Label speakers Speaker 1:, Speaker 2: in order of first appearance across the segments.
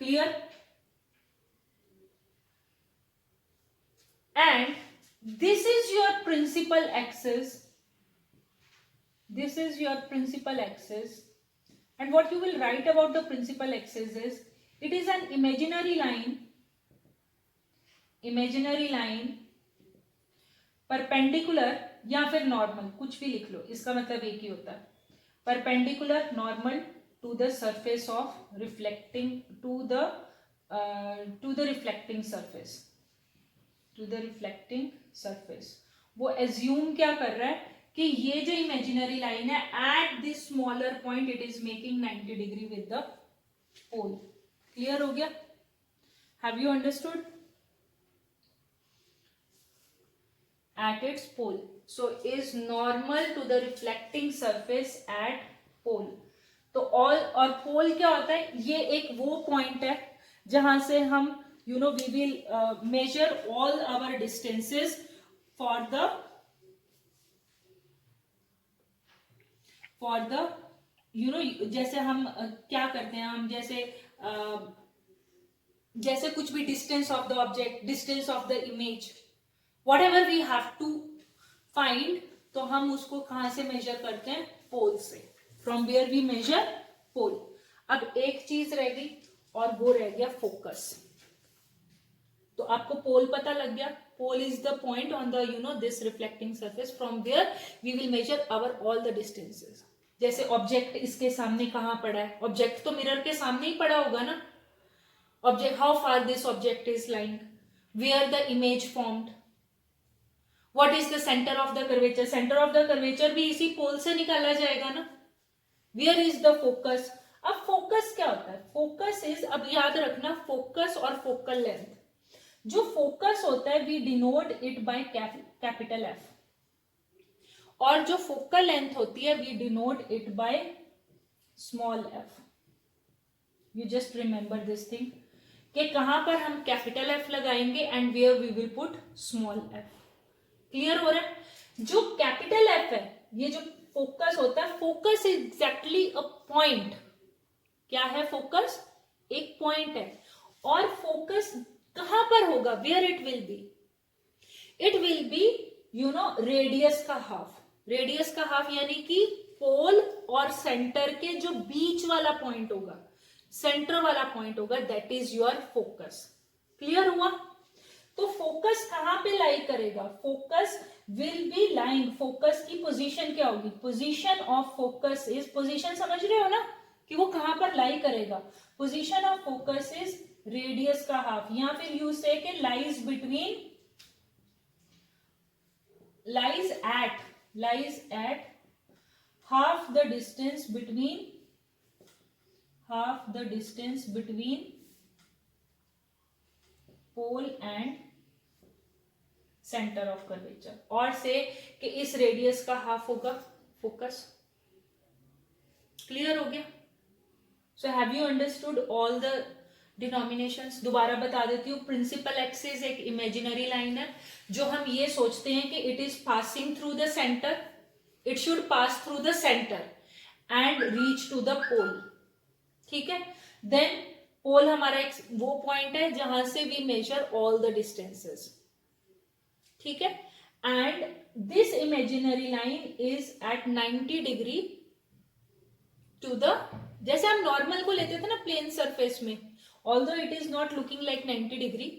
Speaker 1: Clear? And this is your principal axis. This is your principal axis. And what you will write about the principal axis is, it is an imaginary line perpendicular या फिर normal, कुछ भी लिख लो, इसका मतलब एक ही होता है, perpendicular normal to the surface of reflecting to the reflecting surface. वो एज्यूम क्या कर रहा है कि ये जो इमेजिनरी लाइन है, at this smaller point it is making 90 degree with the pole. Clear हो गया? Have you understood? At its pole, so is normal to the reflecting surface at pole। तो ऑल और पोल क्या होता है, ये एक वो पॉइंट है जहां से हम we will measure all our distances for the जैसे हम क्या करते हैं, हम जैसे कुछ भी distance of the object, distance of the image, whatever we have to find, तो हम उसको कहां से मेजर करते हैं? पोल से। From where we measure? Pole. अब एक चीज रह गई और वो रह गया फोकस। तो आपको पोल पता लग गया, pole is the point on the this reflecting surface from where we will measure our all the distances. जैसे ऑब्जेक्ट इसके सामने कहां पड़ा है, ऑब्जेक्ट तो मिरर के सामने ही पड़ा होगा ना। Object, how far this object is lying, where the image formed, What is the center of the curvature? Center of the curvature भी इसी पोल से निकाला जाएगा ना। Where is the focus? अब फोकस क्या होता है? फोकस इज, अब याद रखना, फोकस और फोकल लेंथ, जो फोकस होता है we denote it by capital F, और जो फोकल लेंथ होती है we denote it by small F. You just remember this thing कि कहां पर हम कैपिटल एफ लगाएंगे and where we will put small F. Clear हो रहा है? जो कैपिटल एफ है, ये जो फोकस होता है, focus is exactly a point. क्या है फोकस? एक पॉइंट है। और फोकस कहां पर होगा? Where it will be? It will be radius का हाफ। रेडियस का हाफ यानी कि पोल और सेंटर के जो बीच वाला पॉइंट होगा, सेंटर वाला पॉइंट होगा, that is your focus. Clear हुआ? तो फोकस कहां पे लाई करेगा? Focus will be lying, focus की पोजीशन क्या होगी? Position of focus is, position समझ रहे हो ना कि वो कहां पर लाई करेगा? Position of focus is radius का हाफ, या फिर यू से के lies between, lies at half the distance between pole and centre of curvature, और से कि इस रेडियस का हाफ होगा फोकस। क्लियर हो गया? So have you understood all the denominations? दोबारा बता देती हूँ, प्रिंसिपल एक्सिस एक इमेजिनरी लाइन है जो हम ये सोचते हैं कि it is passing through the centre, it should pass through the centre and reach to the pole. ठीक है? देन पोल हमारा एक वो पॉइंट है जहां से we measure all the distances. ठीक है? And this imaginary line is at 90 degree to the, जैसे हम नॉर्मल को लेते थे ना प्लेन सरफेस में, although it is not looking like 90 degree,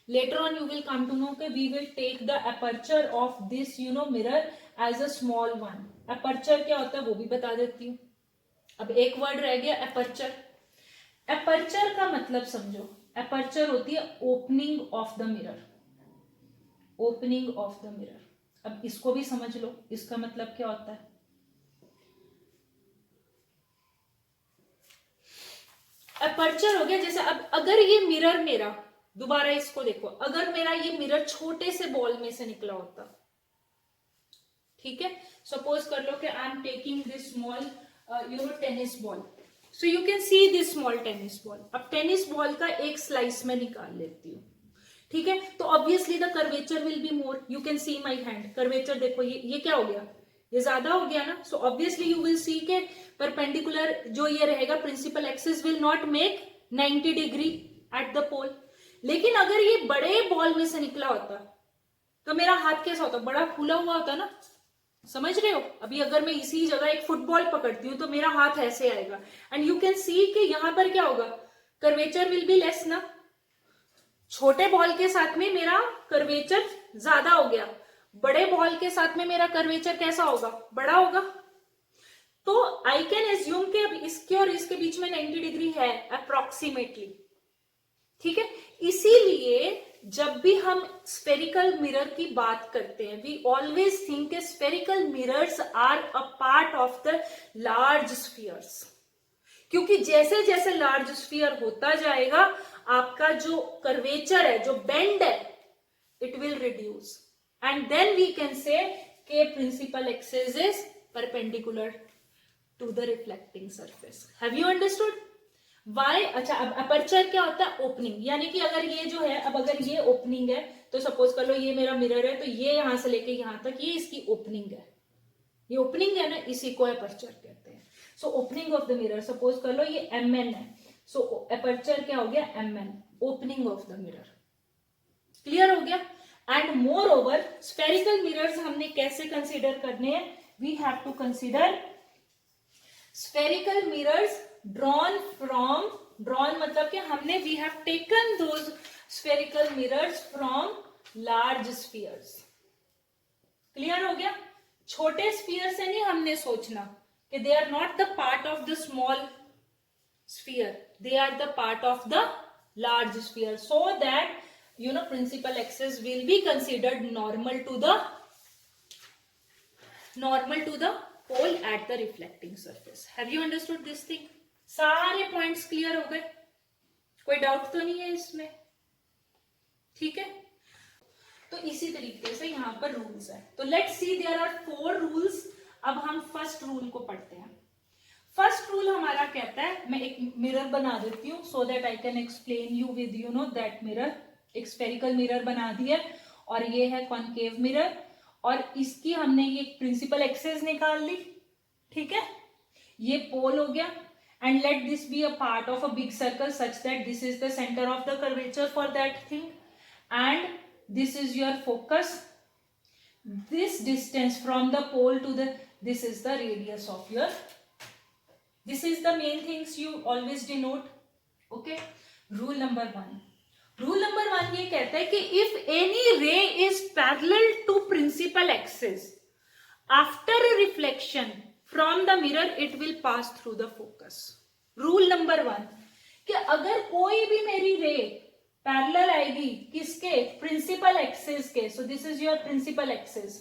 Speaker 1: later on you will come to know कि we will take the aperture of this mirror as a small one. Aperture क्या होता है वो भी बता देती हूँ। अब एक वर्ड रह गया, अपर्चर। अपर्चर का मतलब समझो, अपर्चर होती है opening of the mirror, opening of the mirror. अब इसको भी समझ लो, इसका मतलब क्या होता है? अपर्चर हो गया, जैसे अब अगर ये मिरर मेरा, दोबारा इसको देखो, अगर मेरा ये मिरर छोटे से बॉल में से निकला होता, ठीक है, सपोज कर लो कि I am taking this small tennis ball, so you can see this small tennis ball. अब टेनिस बॉल का एक स्लाइस में निकाल लेती हूँ, ठीक है, तो obviously the curvature will be more. You can see my hand, curvature देखो, ये क्या हो गया, ये ज्यादा हो गया ना। So obviously you will see के परपेंडिकुलर जो ये रहेगा principal axis will not make 90 degree at the pole. लेकिन अगर ये बड़े बॉल में से निकला होता तो मेरा हाथ कैसा होता, बड़ा फूला हुआ होता ना, समझ रहे हो। अभी अगर मैं इसी जगह एक फुटबॉल पकड़ती हूँ तो मेरा हाथ ऐसे आएगा, एंड यू कैन सी कि यहां पर क्या होगा, कर्वेचर विल बी लेस ना। छोटे बॉल के साथ में मेरा कर्वेचर ज्यादा हो गया, बड़े बॉल के साथ में मेरा कर्वेचर कैसा होगा, बड़ा होगा। तो आई कैन एज्यूम कि अब इसके और इसके बीच में 90 डिग्री है अप्रोक्सीमेटली, ठीक है। इसीलिए जब भी हम स्फेरिकल मिरर की बात करते हैं, we always think spherical mirrors are a part of the large spheres, क्योंकि जैसे जैसे लार्ज स्फीयर होता जाएगा आपका जो कर्वेचर है, जो बेंड है, it will reduce, and then we can say के principal axis is perpendicular to the reflecting surface. Have you understood why? अच्छा, अब अपर्चर क्या होता है, ओपनिंग, यानी कि अगर ये जो है, अब अगर ये ओपनिंग है तो सपोज कर लो ये मेरा मिरर है, तो ये यहां से लेके यहां तक ये इसकी ओपनिंग है, ये ओपनिंग है ना, इसी को अपर्चर कहते हैं। So opening of the mirror, suppose कर लो ये mn है, सो अपर्चर क्या हो गया, mn, opening of the mirror. Clear हो गया? And moreover spherical mirrors हमने कैसे कंसिडर करने हैं, we have to consider spherical mirrors drawn from, drawn मतलब कि हमने, we have taken those spherical mirrors from large spheres. Clear हो गया? छोटे स्फीयर से नहीं हमने सोचना कि they are not the part of the small sphere, they are the part of the large sphere, so that you know principal axis will be considered normal to the pole at the reflecting surface. Have you understood this thing? सारे points clear हो गए, कोई doubt तो नहीं है इसमें, ठीक है। तो इसी तरीके से यहां पर रूल्स है, तो let's see there are 4 rules. अब हम फर्स्ट रूल को पढ़ते हैं। फर्स्ट रूल हमारा कहता है, मैं एक मिरर बना देती हूं so that I can explain you with you know that mirror. एक स्फेरिकल मिरर बना दी है और ये है कॉनकेव मिरर, और इसकी हमने ये प्रिंसिपल एक्सिस निकाल ली, ठीक है। ये पोल हो गया, and let this be a part of a big circle such that this is the centre of the curvature for that thing, and this is your focus. This distance from the pole to the, this is the radius of your, this is the main things you always denote. Okay, rule number 1. Rule number 1 ये कहता है कि if any ray is parallel to principal axis after a reflection from the mirror it will pass through the focus. Rule number 1 कि अगर कोई भी मेरी ray parallel आएगी किसके, प्रिंसिपल एक्सिस के, so this is your principal axis.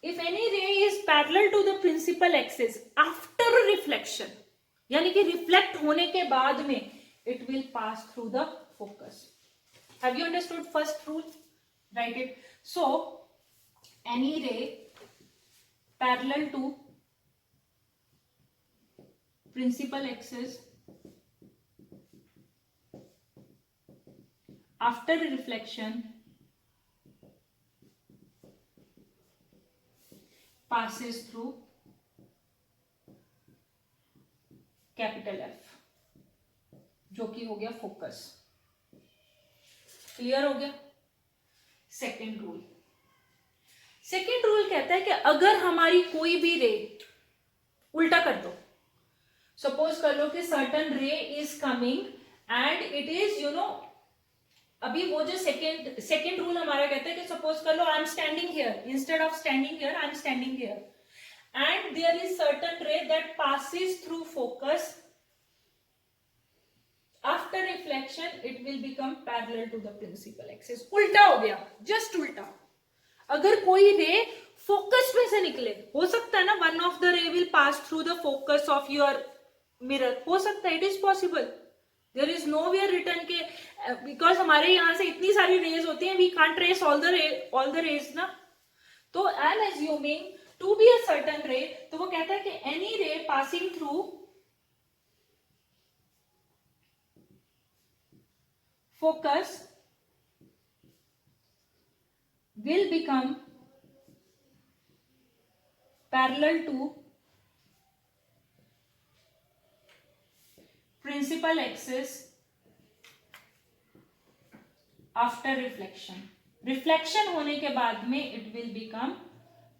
Speaker 1: If any ray is parallel to the principal axis after reflection, यानी कि रिफ्लेक्ट होने के बाद में, it will pass through the focus. Have you understood first rule? Write it. So any ray parallel to principal axis after reflection passes through capital F, जो कि हो गया फोकस। क्लियर हो गया? सेकेंड रूल, सेकेंड रूल कहता है कि अगर हमारी कोई भी रे, उल्टा कर दो, सपोज कर लो कि सर्टन रे is coming and it is you know, अभी वो जो सेकेंड रूल हमारा कहता है कि सपोज कर लो I am standing here, instead of standing here I am standing here and there is certain ray that passes through focus, after reflection it will become parallel to the principal axis. उल्टा हो गया, just उल्टा। अगर कोई रे focus में से निकले, हो सकता है ना, one of the ray will pass through the focus of your mirror, हो सकता है, it is possible. There is nowhere return के, बिकॉज हमारे यहां से इतनी सारी रेज होती हैं, we can't trace all the rays ना। तो I am assuming to be a certain ray, तो वो कहता है कि any ray passing through focus will become parallel to principal axis after reflection, reflection होने के बाद में it will become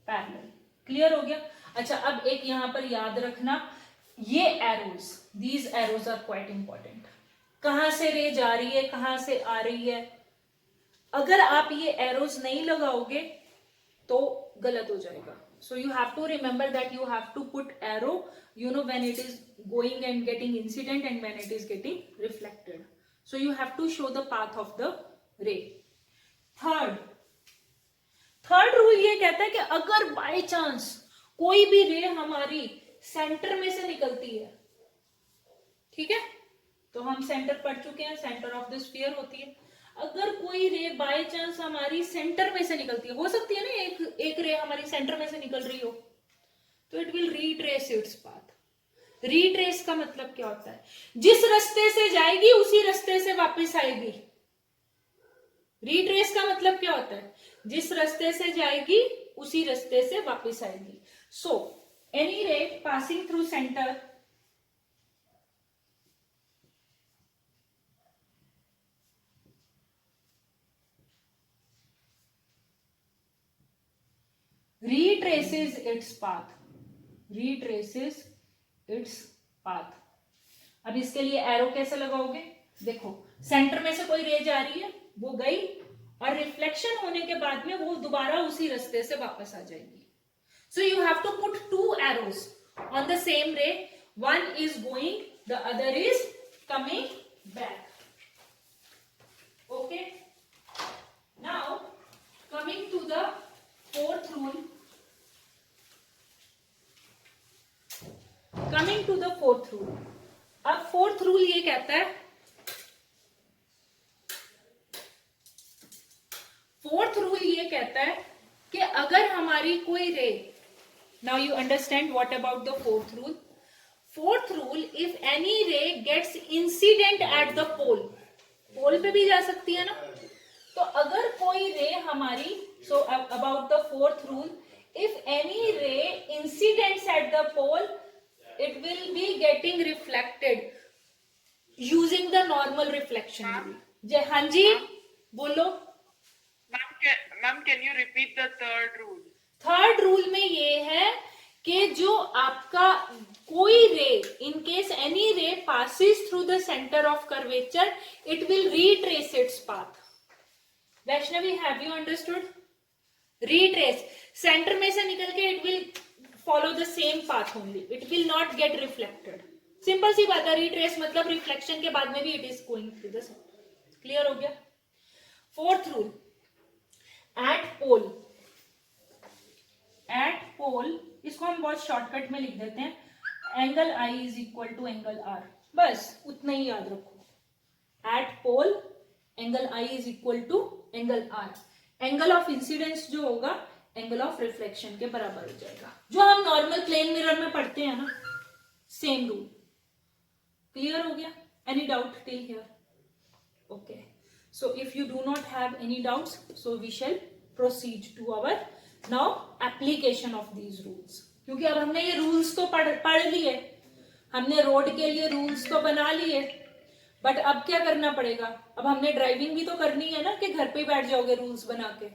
Speaker 1: parallel. Clear हो गया? अच्छा, अब एक यहां पर याद रखना, ये arrows, these arrows are quite important. कहां से रे जा रही है, कहां से आ रही है, अगर आप ये एरोज नहीं लगाओगे तो गलत हो जाएगा। So you have to remember that you have to put arrow, you know, when it is going and getting incident and when it is getting reflected. So you have to show the path of the ray. Third rule ये कहता है कि अगर by chance कोई भी रे हमारी centre में से निकलती है, ठीक है, तो हम सेंटर पढ़ चुके हैं, सेंटर ऑफ द स्फीयर होती है। अगर कोई रे बाय चांस हमारी सेंटर में से निकलती है, हो सकती है ना एक रे हमारी सेंटर में से निकल रही हो, तो it will retrace its path. Retrace का मतलब क्या होता है? जिस रास्ते से जाएगी उसी रास्ते से वापस आएगी। रीट्रेस का मतलब क्या होता है? जिस रास्ते से जाएगी उसी रास्ते से वापस आएगी। सो any ray passing through centre retraces its path, retraces its path। अब इसके लिए एरो कैसे लगाओगे? देखो, सेंटर में से कोई रे जा रही है, वो गई और रिफ्लेक्शन होने के बाद में वो दोबारा उसी रास्ते से वापस आ जाएगी। So you have to put two arrows on the same ray, one is going, the other is coming back. Okay, now coming to the fourth rule, coming to the fourth rule. अब fourth rule ये कहता है, fourth rule ये कहता है कि अगर हमारी कोई रे, now you understand what about the fourth rule. Fourth rule, if any रे गेट्स इंसिडेंट एट द पोल, पोल पे भी जा सकती है ना, तो अगर कोई रे हमारी, so about the fourth rule, if any ray incidents at the pole, it will be getting reflected using the normal reflection rule। हाँ जी, बोलो
Speaker 2: ma'am, can you repeat the third rule?
Speaker 1: Third rule में ये है कि जो आपका कोई रे, इन केस एनी रे passes through the center of curvature, it will retrace its path। Vaishnavi, have you understood? retrace, centre में से निकल के it will follow the same path only, it will not get reflected। Simple सी बात है, retrace मतलब reflection के बाद में भी it is going through the centre. Clear हो गया? Fourth rule, at pole, at pole, इसको हम बहुत शॉर्टकट में लिख देते हैं, angle I is equal to angle R, बस उतना ही याद रखो। At pole angle I is equal to angle R, angle of incidence जो होगा एंगल ऑफ रिफ्लेक्शन के बराबर हो जाएगा, जो हम नॉर्मल प्लेन मिरर में पढ़ते हैं ना, सेम रूल। क्लियर हो गया? Any doubt till here? Okay, so if you do not have any doubts, so we shall proceed to our now application of these rules. क्योंकि अब हमने ये रूल्स तो पढ़ लिए, हमने रोड के लिए रूल्स तो बना लिए, बट अब क्या करना पड़ेगा? अब हमने ड्राइविंग भी तो करनी है ना, कि घर पे ही बैठ जाओगे रूल्स बना के?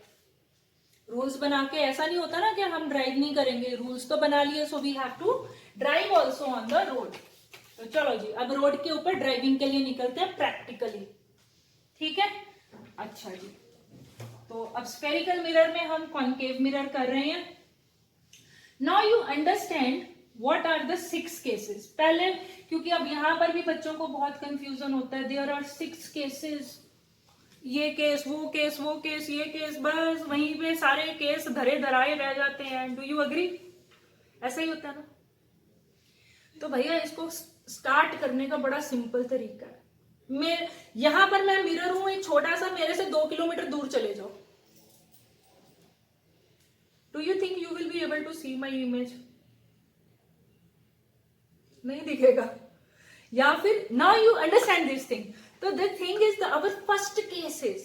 Speaker 1: रूल्स बना के ऐसा नहीं होता ना कि हम ड्राइव नहीं करेंगे, रूल्स तो बना लिए, so we have to drive also on the road. तो चलो जी, अब रोड के ऊपर ड्राइविंग के लिए निकलते हैं प्रैक्टिकली। ठीक है, अच्छा जी, तो अब स्फेरिकल मिरर में हम कॉन्केव मिरर कर रहे हैं। Now you understand what are the 6 cases. पहले, क्योंकि अब यहां पर भी बच्चों को बहुत कंफ्यूजन होता है, देयर आर 6 केसेस, ये केस, वो केस, वो केस, ये केस, बस वहीं पे सारे केस धरे धराए रह जाते हैं। Do you agree? ऐसा ही होता है ना? तो भैया इसको स्टार्ट करने का बड़ा सिंपल तरीका है। मैं यहां पर मैं मिरर हूं, एक छोटा सा, मेरे से 2 किलोमीटर दूर चले जाओ, do you think you will be able to see my image? नहीं दिखेगा। या फिर now you understand this thing. So the thing is, our first case is,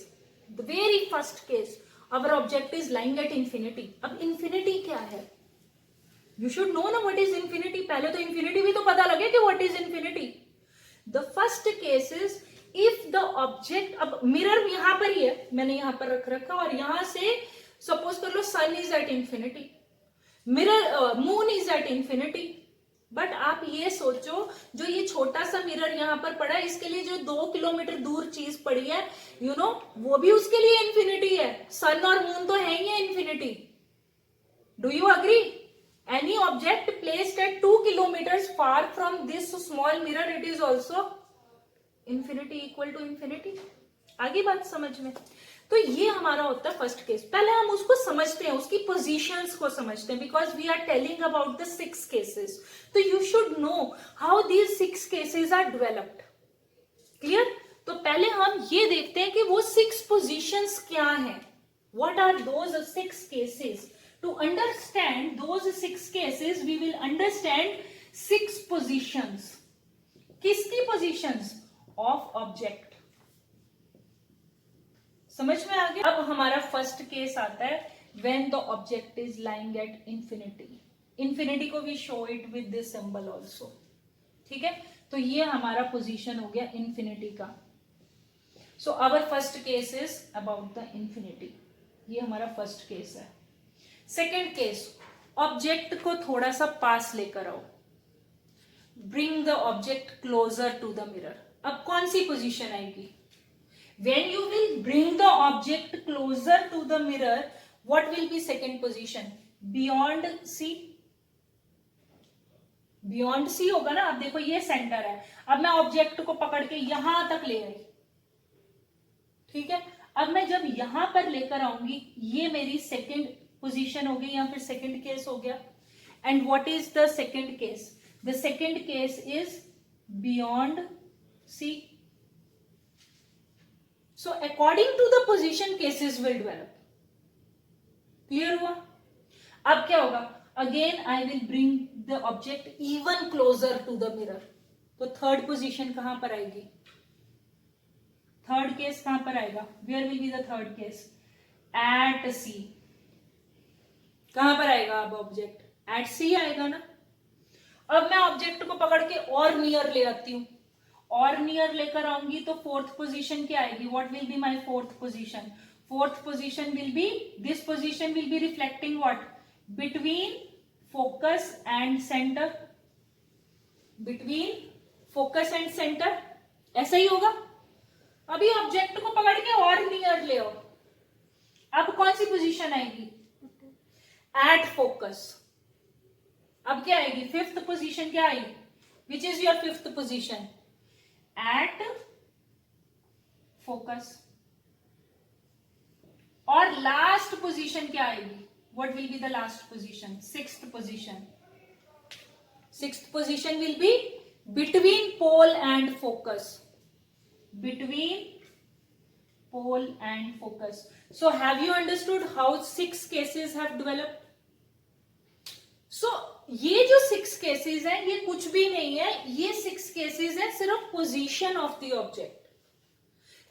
Speaker 1: the very first case, our object is lying at infinity। अब infinity क्या है? You should know ना what is infinity। पहले तो infinity भी तो पता लगे कि what is infinity। The first case is, if the object, अब मिरर यहां पर ही है, मैंने यहां पर रख रखा, और यहां से सपोज कर लो sun is at infinity, mirror moon is at infinity, but आप ये सोचो जो ये छोटा सा मिरर यहां पर पड़ा है, इसके लिए जो 2 किलोमीटर दूर चीज पड़ी है, यू नो, वो भी उसके लिए इंफिनिटी है। सन और मून तो है ही है infinity. Do you agree? Any object placed at 2 kilometre far from this small mirror, it is also infinity, equal to infinity. आगे बात समझ में? तो ये हमारा होता है फर्स्ट केस। पहले हम उसको समझते हैं, उसकी पोजीशंस को समझते हैं, because we are telling about the 6 cases. तो you should know how these 6 cases are developed. Clear? तो पहले हम ये देखते हैं कि वो 6 पोजीशंस क्या हैं, what are those 6 cases. To understand those 6 cases we will understand 6 positions. किसकी पोजीशंस? Of object. समझ में आ गया? अब हमारा फर्स्ट केस आता है when the object is lying at infinity. Infinity को we show it with this symbol also. ठीक है, तो ये हमारा पोजीशन हो गया इंफिनिटी का। So our first case is about the infinity. ये हमारा फर्स्ट केस है। सेकेंड केस, ऑब्जेक्ट को थोड़ा सा पास लेकर आओ, bring the object closer to the mirror. अब कौन सी पोजीशन आएगी? When you will bring the object closer to the mirror, what will be second position? Beyond C. Beyond C होगा ना। अब देखो ये सेंटर है, अब मैं ऑब्जेक्ट को पकड़ के यहां तक ले आई, ठीक है। अब मैं जब यहां पर लेकर आऊंगी, ये मेरी सेकेंड पोजीशन हो गई या फिर सेकेंड केस हो गया। And what is the second case? The second case is beyond C. So according to the position, cases will develop. Clear हुआ? अब क्या होगा? Again I will bring the object even closer to the mirror. तो third position कहां पर आएगी? Third case कहां पर आएगा? Where will be the third case? At C. कहां पर आएगा अब ऑब्जेक्ट? At C आएगा ना। अब मैं ऑब्जेक्ट को पकड़ के और नियर ले आती हूं, और नियर लेकर आऊंगी तो फोर्थ पोजीशन क्या आएगी? What will be my fourth position? Fourth position will B, this position will B reflecting what? Between focus and centre. Between focus and centre, ऐसा ही होगा। अभी ऑब्जेक्ट को पकड़ के और नियर ले आओ, अब कौन सी पोजीशन आएगी? At focus. अब क्या आएगी? फिफ्थ पोजीशन क्या आएगी? Which is your fifth position? At focus. और लास्ट पोजीशन क्या आएगी? What will be the last position? Sixth position. Sixth position will be between pole and focus. Between pole and focus. So have you understood how 6 cases have developed? So ये जो 6 cases हैं, ये कुछ भी नहीं है, ये 6 केसेस है सिर्फ पोजीशन ऑफ द ऑब्जेक्ट।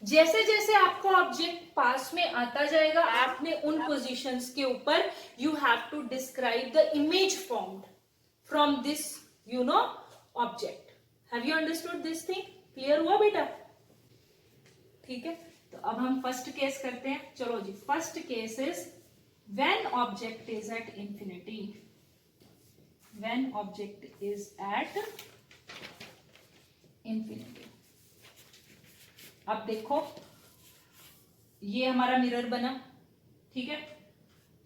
Speaker 1: जैसे जैसे आपका ऑब्जेक्ट पास में आता जाएगा, आपने उन पोजीशंस के ऊपर you have to describe the image formed from this you know object. Have you understood this thing? Clear हुआ बेटा? ठीक है, तो अब हम फर्स्ट केस करते हैं। चलो जी, first case is when object is at infinity. When object is at infinity. अब देखो, ये हमारा मिरर बना, ठीक है।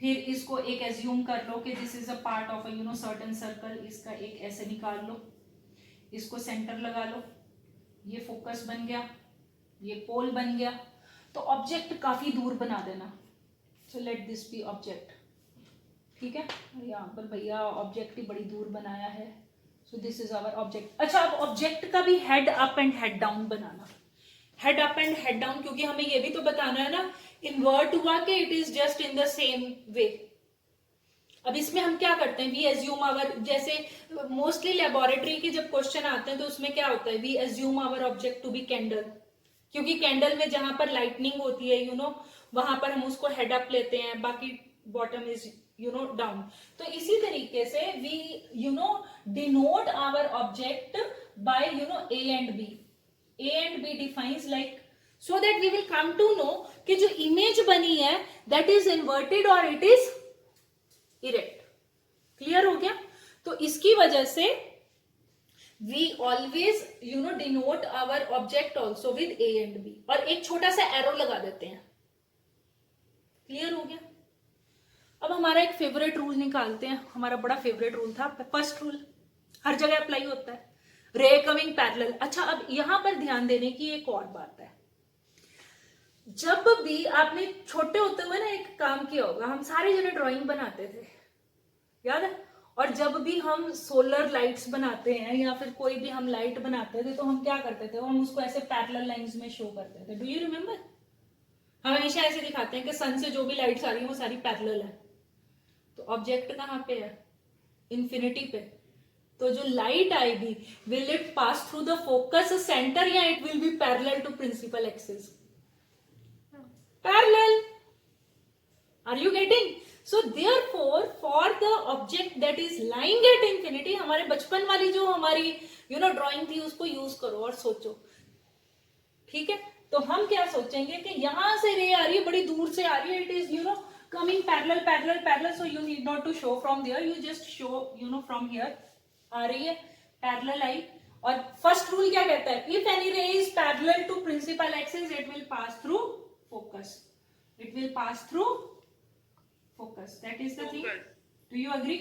Speaker 1: फिर इसको एक एज्यूम कर लो कि this is a part of a certain circle. इसका एक ऐसे निकाल लो, इसको सेंटर लगा लो, ये फोकस बन गया, ये पोल बन गया। तो ऑब्जेक्ट काफी दूर बना देना। So let this be object, ठीक है। यहाँ पर भैया ऑब्जेक्ट ही बड़ी दूर बनाया है। So this is our object. अच्छा, अब ऑब्जेक्ट का भी head up and head down बनाना। Head up and head down, क्योंकि हमें ये भी तो बताना है ना इन्वर्ट हुआ कि it is just in the same way. अब इसमें हम क्या करते हैं? वी एज्यूम आवर, जैसे मोस्टली लेबोरेटरी के जब क्वेश्चन आते हैं तो उसमें क्या होता है? We assume our object to be candle, क्योंकि कैंडल में जहां पर लाइटनिंग होती है वहां पर हम उसको हेड अप लेते हैं, बाकी बॉटम इज डाउन। तो इसी तरीके से we denote our object by A and B. A and B defines like so that we will come to know कि जो image बनी है that is inverted or it is erect. Clear हो गया? तो इसकी वजह से we always denote our object also with A and B और एक छोटा सा arrow लगा देते हैं. Clear हो गया? अब हमारा एक फेवरेट रूल निकालते हैं. हमारा बड़ा फेवरेट रूल था, फर्स्ट रूल, हर जगह अप्लाई होता है, रे कमिंग पैरेलल. अच्छा, अब यहां पर ध्यान देने की एक और बात है. जब भी आपने छोटे होते हुए ना एक काम किया होगा, हम सारे जने ड्राइंग बनाते थे, याद है? और जब भी हम सोलर लाइट्स बनाते हैं या फिर कोई भी हम लाइट बनाते थे तो हम क्या करते थे, हम उसको ऐसे पैरेलल लाइंस में शो करते थे. Do you remember? हम हमेशा ऐसे दिखाते हैं कि सन से जो भी लाइट्स आ रही है वो सारी पैरेलल है. तो ऑब्जेक्ट कहाँ पे है? इंफिनिटी पे. तो जो लाइट आएगी, will it pass through the focus centre या it will be parallel to principal axis? Parallel. Are you getting? So therefore for the object that is lying at infinity, हमारे बचपन वाली जो हमारी ड्राइंग थी उसको यूज करो और सोचो. ठीक है? तो हम क्या सोचेंगे कि यहां से रे आ रही है, बड़ी दूर से आ रही है, it is coming parallel, so you need not to show from there, you just show from here. आ रही है, पैरेलल आई. और फर्स्ट रूल क्या कहता है? If any ray is parallel to principal axis it will pass through focus. It will pass through focus. That is the thing. Do you agree?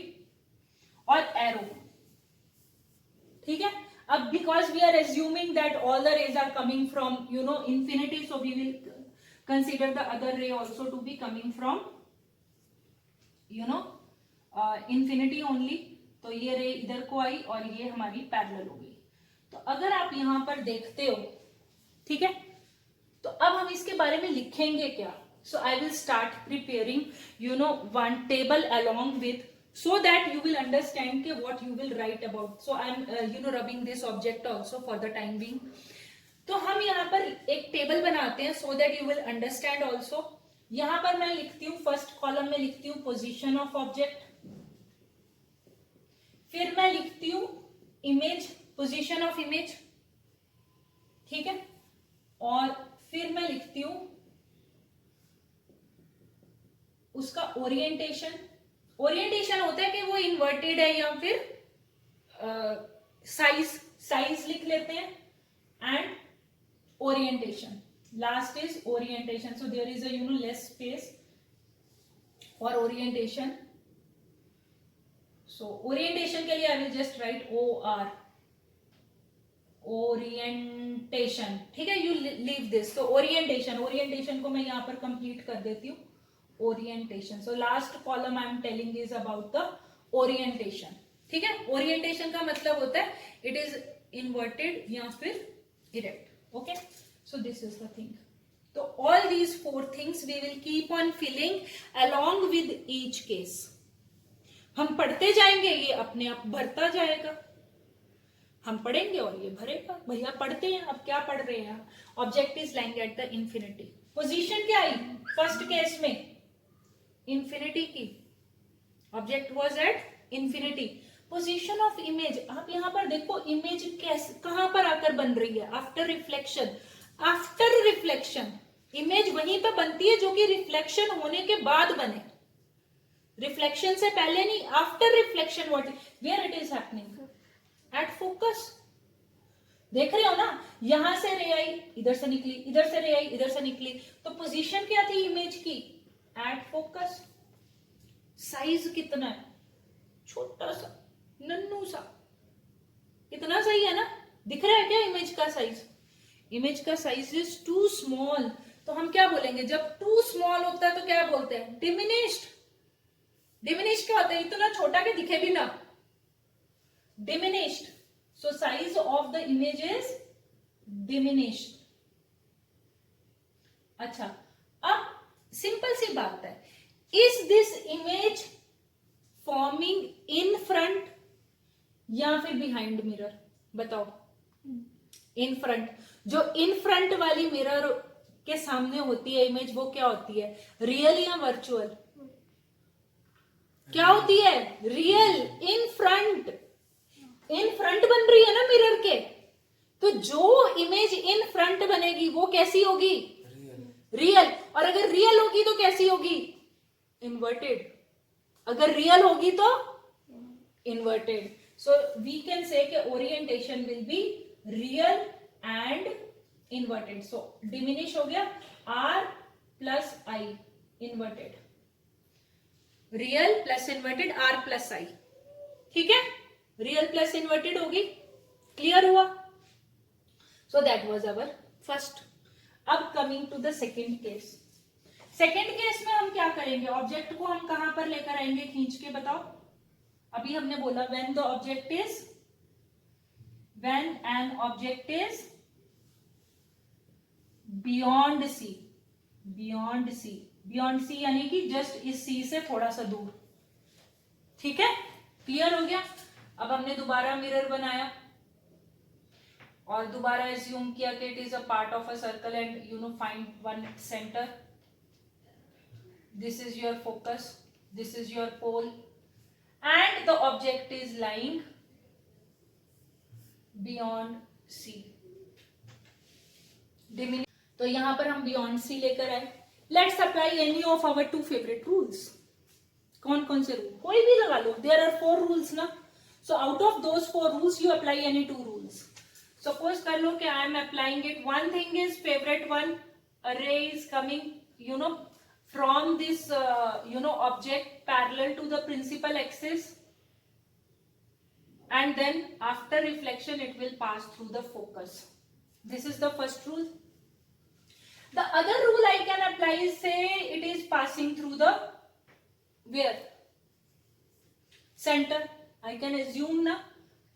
Speaker 1: और arrow. ठीक है? अब because we are assuming that all the rays are coming from infinity, so we will consider the other ray also to be coming from infinity only. तो ये रे इधर को आई और ये हमारी पैरेलल हो गई. तो अगर आप यहां पर देखते हो, ठीक है, तो अब हम इसके बारे में लिखेंगे क्या? So I will start preparing one table along with, so that you will understand के what you will write about. So I am rubbing this object also for the time being. तो हम यहाँ पर एक टेबल बनाते हैं so that you will understand also. यहां पर मैं लिखती हूं, फर्स्ट कॉलम में लिखती हूं पोजीशन ऑफ ऑब्जेक्ट, फिर मैं लिखती हूं इमेज, पोजीशन ऑफ इमेज, ठीक है, और फिर मैं लिखती हूं उसका ओरिएंटेशन. ओरिएंटेशन होता है कि वो इन्वर्टेड है या फिर साइज लिख लेते हैं, and orientation. Last is orientation. So there is a less space for orientation. So orientation के लिए I will just write OR. Orientation. ठीक है? You leave this. So orientation को मैं यहाँ पर complete कर देती हूँ. Orientation. So last column I am telling is about the orientation. ठीक है? Orientation का मतलब होता है it is inverted या फिर erect. Okay, so this is the thing. So all these four things we will keep on filling along with each case. हम पढ़ते जाएंगे, ये अपने आप भरता जाएगा. हम पढ़ेंगे और ये भरेगा. भैया पढ़ते हैं, अब क्या पढ़ रहे हैं? Object is lying at the infinity. Position क्या आई फर्स्ट केस में? इंफिनिटी की. Object was at infinity. Position of image, आप यहां पर देखो इमेज कैसे कहां पर आकर बन रही है? After reflection. After reflection image वहीं पे बनती है जो कि रिफ्लेक्शन होने के बाद बने. रिफ्लेक्शन से पहले नहीं. After reflection what where it is happening? At focus. देख रहे हो ना, यहां से रे आई, इधर से निकली, इधर से रे आई, इधर से निकली. तो पोजीशन क्या थी इमेज की? At focus. साइज कितना है? छोटा सा, नन्नू सा. इतना सही है ना? दिख रहा है क्या इमेज का साइज? इमेज का साइज इज टू स्मॉल. तो हम क्या बोलेंगे? जब टू स्मॉल होता है तो क्या बोलते हैं? डिमिनिश्ड. डिमिनिश्ड क्या होता है? इतना छोटा के दिखे भी ना. Diminished. So size of the image is diminished. अच्छा, अब सिंपल सी बात है. Is this image forming in front या फिर बिहाइंड मिरर? बताओ. In front. जो इन फ्रंट वाली मिरर के सामने होती है इमेज, वो क्या होती है? रियल या वर्चुअल? क्या होती है? Real. In front. In front बन रही है ना मिरर के. तो जो इमेज इन फ्रंट बनेगी वो कैसी होगी? रियल। और अगर रियल होगी तो कैसी होगी? इन्वर्टेड। अगर रियल होगी तो inverted. So we can say कि orientation will be real and inverted. So diminish हो गया R plus I inverted, real plus inverted R plus I। ठीक है, रियल प्लस इन्वर्टेड होगी। क्लियर हुआ? So that was our first. अब coming to the second case. Second case में हम क्या करेंगे? ऑब्जेक्ट को हम कहां पर लेकर आएंगे खींच के, बताओ। अभी हमने बोला when an object is beyond C यानी कि जस्ट इस सी से थोड़ा सा दूर। ठीक है, क्लियर हो गया? अब हमने दोबारा मिरर बनाया और दोबारा एज्यूम किया कि it is a part of a circle and find one centre. This is your focus, this is your pole and the object is lying beyond C. तो यहां पर हम बियॉन्ड सी लेकर आए। Let's apply any of our 2 favourite rules. कौन कौन से rule? कोई भी लगा लो। देयर आर 4 रूल्स ना, so out of those 4 rules you apply any 2 rules. Suppose कर लो कि I am applying it. One thing is favourite one, a ray is coming from this object parallel to the principal axis, and then after reflection it will pass through the focus. This is the first rule. The other rule I can apply is, say it is passing through the where? Center. I can assume ना,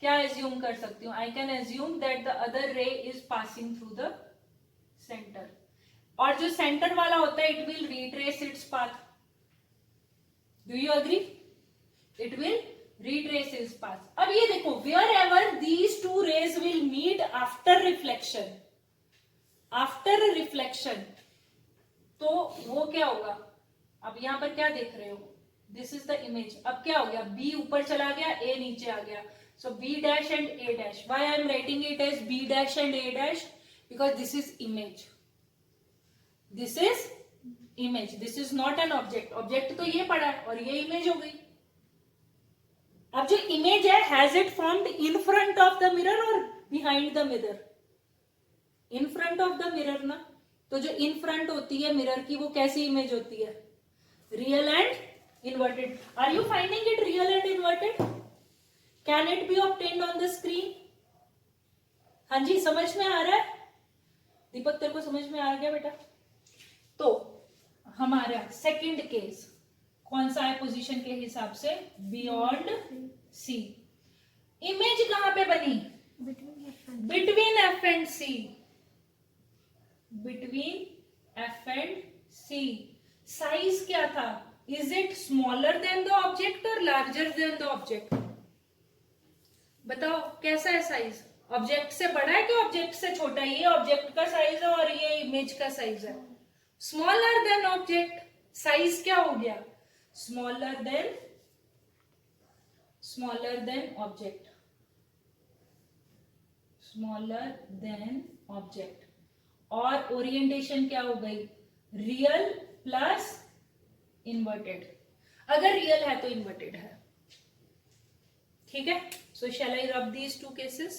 Speaker 1: क्या assume कर सकती हूँ? I can assume that the other ray is passing through the center. और जो center वाला होता है, it will retrace its path. Do you agree? It will retrace its path. अब ये देखो, wherever these 2 rays will meet after reflection, तो वो क्या होगा? अब यहां पर क्या देख रहे हो? This is the image. अब क्या हो गया? B ऊपर चला गया, A नीचे आ गया। So B dash and A dash. Why I am writing it as B dash and A dash? Because this is image. This is image. This is not an object. Object तो ये पड़ा है और ये image हो गई। अब जो image है, has it formed in front of the mirror or behind the mirror? In front of the mirror ना। तो जो in front होती है mirror की, वो कैसी image होती है? Real and inverted. Are you finding it real and inverted? Can it be obtained on the screen? हाँ जी, समझ में आ रहा है? दीपक तेरे को समझ में आ गया बेटा? तो हमारा सेकंड केस कौन सा है पोजीशन के हिसाब से? बियॉन्ड सी। इमेज कहां पे बनी? Between F and C. Between F and C. Size क्या था? Is it smaller than the object और लार्जर देन द ऑब्जेक्ट? बताओ कैसा है साइज? ऑब्जेक्ट से बड़ा है कि ऑब्जेक्ट से छोटा है? ये ऑब्जेक्ट का साइज है और ये इमेज का साइज है। Smaller than object. साइज क्या हो गया? Smaller than object. Smaller than object. और ओरिएंटेशन क्या हो गई? Real plus inverted. अगर रियल है तो इन्वर्टेड है। ठीक है, so shall I rub these 2 cases?